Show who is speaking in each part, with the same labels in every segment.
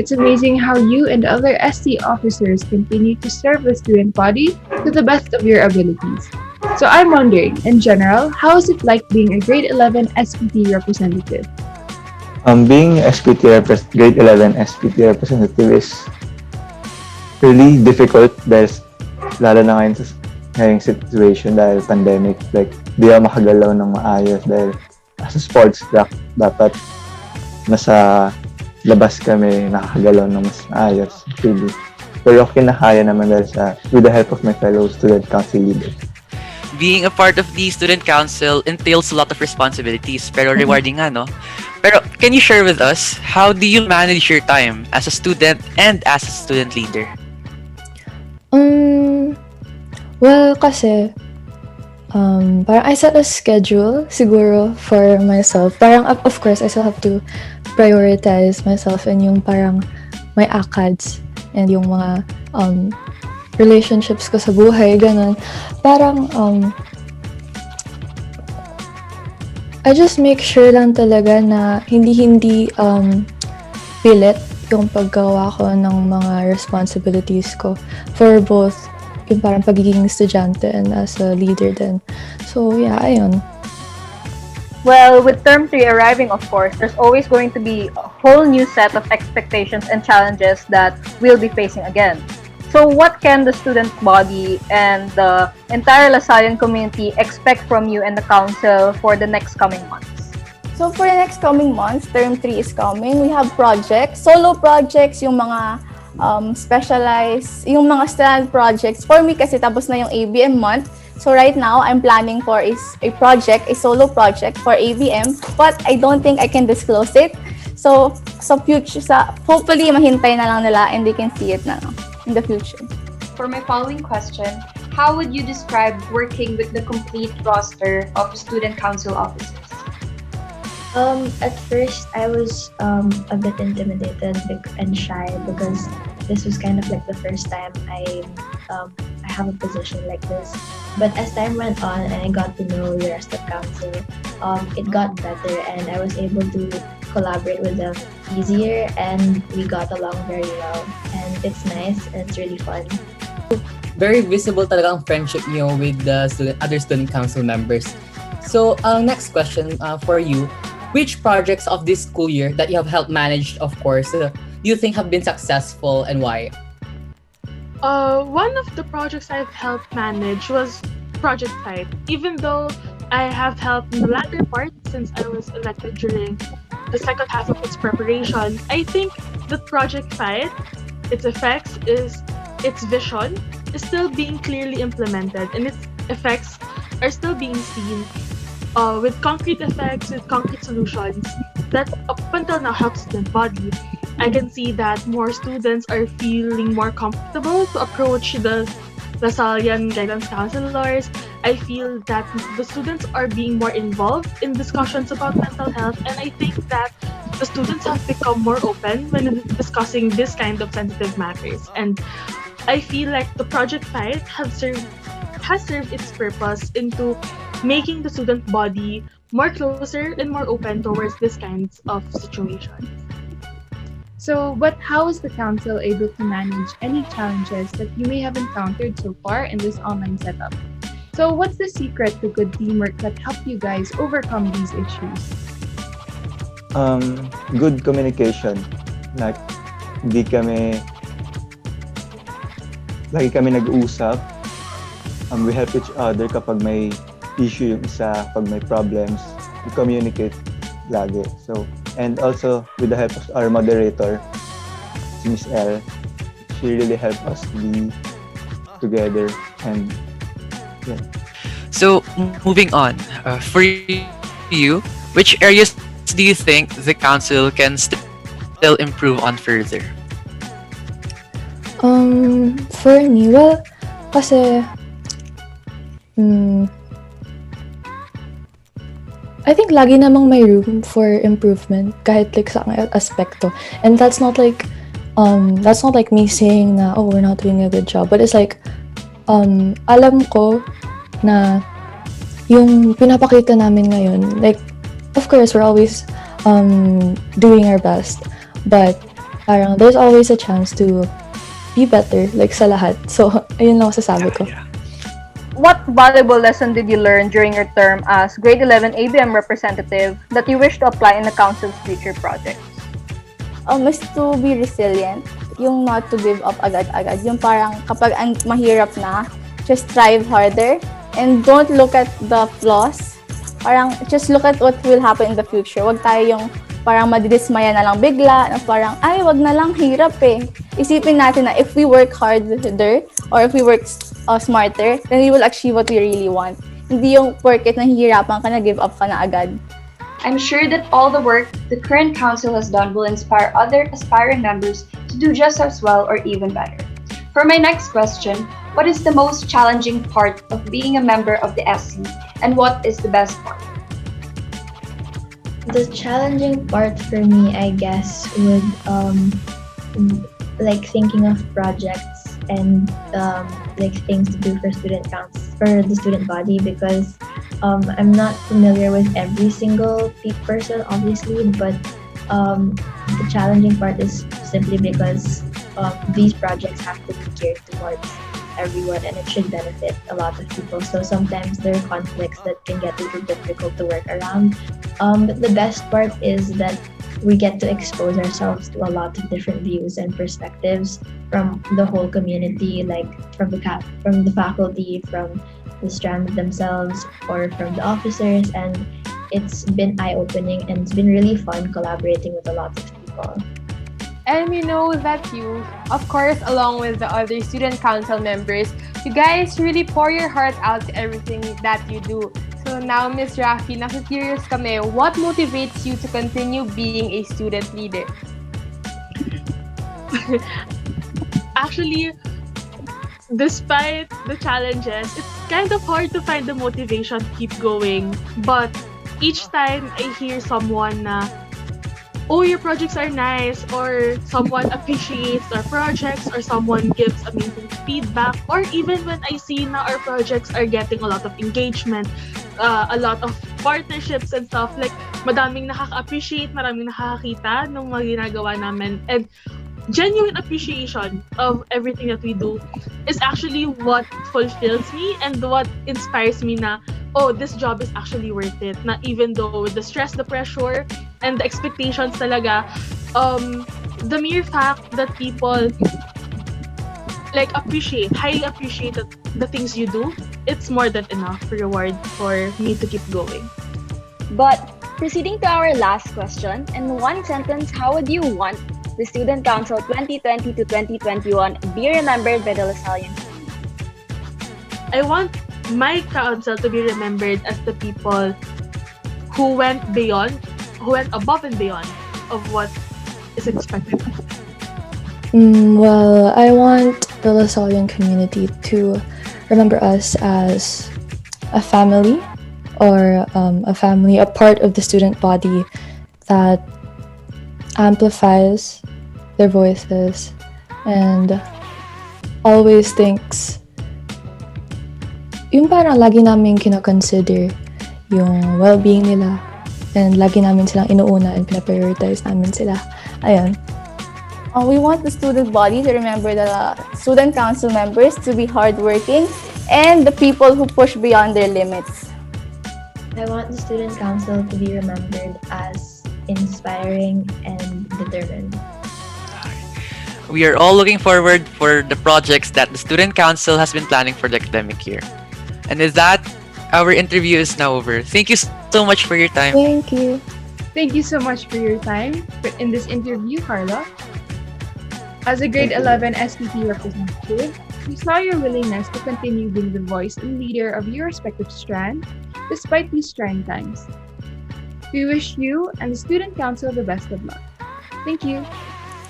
Speaker 1: It's amazing how you and other ST officers continue to serve the student body to the best of your abilities. So I'm wondering, in general, how is it like being a grade 11 SPT representative?
Speaker 2: Being grade 11 SPT representative is really difficult dahil lalo na ngayon sa ngayong situation dahil pandemic, like di ako makagalaw ng maayos dahil as a sports track dapat nasa labas kami nakakagalaw ng mas maayos really. Pero kinakaya naman dahil with the help of my fellow student council leaders.
Speaker 3: Being a part of the student council entails a lot of responsibilities, pero rewarding nga, no? Pero can you share with us, how do you manage your time as a student and as a student leader?
Speaker 4: Well, kasi, parang I set a schedule, siguro, for myself. Parang, of course, I still have to prioritize myself and yung parang my ACADS and yung mga, relationships ko sa buhay, ganun. Parang, I just make sure lang talaga na hindi pilit yung paggawa ko ng mga responsibilities ko for both yung parang pagiging estudyante and as a leader din. So, yeah, ayun.
Speaker 5: Well, with term 3 arriving, of course, there's always going to be a whole new set of expectations and challenges that we'll be facing again. So what can the student body and the entire Lasallian community expect from you and the council for the next coming months?
Speaker 6: So for the next coming months, term 3 is coming. We have projects, solo projects, yung mga specialized, yung mga strand projects. For me kasi tapos na yung ABM month. So right now, I'm planning for a solo project for ABM, but I don't think I can disclose it. So hopefully mahintay na lang nila and they can see it na lang in the future.
Speaker 7: For my following question, how would you describe working with the complete roster of student council officers?
Speaker 8: At first, I was a bit intimidated and shy because this was kind of like the first time I have a position like this. But as time went on and I got to know the rest of council, it got better and I was able to collaborate with them easier and we got along very well. And it's nice and it's really fun.
Speaker 9: Very visible talaga ang friendship niyo with the other student council members. So, next question for you. Which projects of this school year that you have helped manage, of course, do you think have been successful and why?
Speaker 10: One of the projects I've helped manage was Project Type. Even though I have helped in the latter part since I was elected during the second half of its preparation, I think the Project Fight, its effects, its vision is still being clearly implemented and its effects are still being seen with concrete effects, with concrete solutions that up until now help student body. I can see that more students are feeling more comfortable to approach the Lasallian guidance counselors. I feel that the students are being more involved in discussions about mental health, and I think that the students have become more open when discussing this kind of sensitive matters. And I feel like the Project Fight has served its purpose into making the student body more closer and more open towards this kinds of situations.
Speaker 1: So, but how is the council able to manage any challenges that you may have encountered so far in this online setup? So, what's the secret to good teamwork that helped you guys overcome these issues?
Speaker 2: Good communication. Like, lagi kami nag-uusap. We help each other kapag may issue yung isa, pag may problems, we communicate lagi. So, and also with the help of our moderator, Miss L, she really helped us be together and yeah.
Speaker 3: So, moving on, for you, which areas do you think the council can still improve on further?
Speaker 4: For me, well, kasi I think lagi namang may room for improvement kahit like sa aspekto. And that's not like me saying na oh, we're not doing a good job, but it's like alam ko na yung pinapakita namin ngayon, like of course we're always doing our best, but parang there's always a chance to be better, like sa lahat. So, ayun lang sasabi ko.
Speaker 5: What valuable lesson did you learn during your term as grade 11 ABM representative that you wish to apply in the council's future projects?
Speaker 6: Is to be resilient. Yung not to give up agad-agad. Yung parang kapag ang mahirap na, just strive harder and don't look at the flaws. Parang just look at what will happen in the future. Wag tayo yung parang madidismaya na lang bigla, na parang, ay, wag na lang, hirap eh. Isipin natin na if we work harder or if we work smarter, then we will achieve what we really want. Hindi yung porket nahihirapan ka na, give up ka na agad.
Speaker 7: I'm sure that all the work the current council has done will inspire other aspiring members to do just as well or even better. For my next question, what is the most challenging part of being a member of the SC and what is the best part?
Speaker 8: The challenging part for me, I guess, would like thinking of projects and like things to do for for the student body, because I'm not familiar with every single person, obviously, but the challenging part is simply because these projects have to be geared towards everyone and it should benefit a lot of people. So sometimes there are conflicts that can get a little difficult to work around. But the best part is that we get to expose ourselves to a lot of different views and perspectives from the whole community, like from the faculty, from the strand themselves, or from the officers, and it's been eye-opening and it's been really fun collaborating with a lot of people.
Speaker 11: And we know that you, of course, along with the other student council members, you guys really pour your heart out to everything that you do. So now, Miss Rafi, nakikurious kami, what motivates you to continue being a student leader?
Speaker 10: Actually, despite the challenges, it's kind of hard to find the motivation to keep going. But each time I hear someone na, oh, your projects are nice, or someone appreciates our projects, or someone gives amazing feedback, or even when I see na our projects are getting a lot of engagement, a lot of partnerships and stuff, like madaming nakaka-appreciate, maraming nakakakita ng mga ginagawa namin, and genuine appreciation of everything that we do is actually what fulfills me and what inspires me na, oh, this job is actually worth it. Na even though the stress, the pressure, and the expectations talaga, the mere fact that people like highly appreciate the things you do, it's more than enough reward for me to keep going.
Speaker 12: But proceeding to our last question, in one sentence, how would you want the Student Council 2020 to 2021 be remembered by the Lasallians?
Speaker 10: I want my council to be remembered as the people who went above and beyond of what is expected of them.
Speaker 4: Well, I want the Lasallian community to remember us as a family, or a part of the student body that amplifies their voices and always thinks, yung parang lagi namin kinoconsider yung well-being nila, and lagi namin silang inuuna and pinaprioritize namin sila. Ayun.
Speaker 6: We want the student body to remember the student council members to be hardworking and the people who push beyond their limits.
Speaker 8: I want the student council to be remembered as inspiring and determined.
Speaker 3: We are all looking forward for the projects that the Student Council has been planning for the academic year. And with that, our interview is now over. Thank you so much for your time.
Speaker 4: Thank you.
Speaker 1: Thank you so much for your time in this interview, Carla. As a grade 11 SPT representative, we saw your willingness to continue being the voice and leader of your respective strand despite these trying times. We wish you and the Student Council the best of luck. Thank you.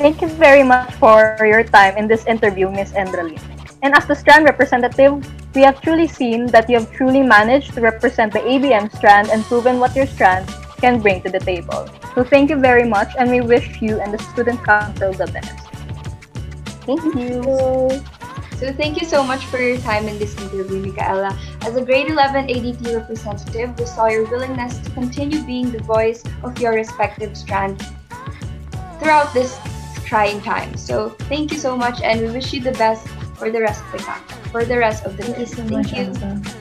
Speaker 5: Thank you very much for your time in this interview, Ms. Endralyn. And as the strand representative, we have truly seen that you have truly managed to represent the ABM strand and proven what your strand can bring to the table. So thank you very much, and we wish you and the Student Council the best. Thank you.
Speaker 7: So thank you so much for your time in this interview, Micaela. As a grade 11 ADT representative, we saw your willingness to continue being the voice of your respective strand throughout this trying times. So thank you so much, and we wish you the best for the rest of the camp, for the rest of the
Speaker 8: Thank you
Speaker 7: term.
Speaker 8: so
Speaker 7: Thank
Speaker 8: much,
Speaker 7: you.
Speaker 8: Elsa.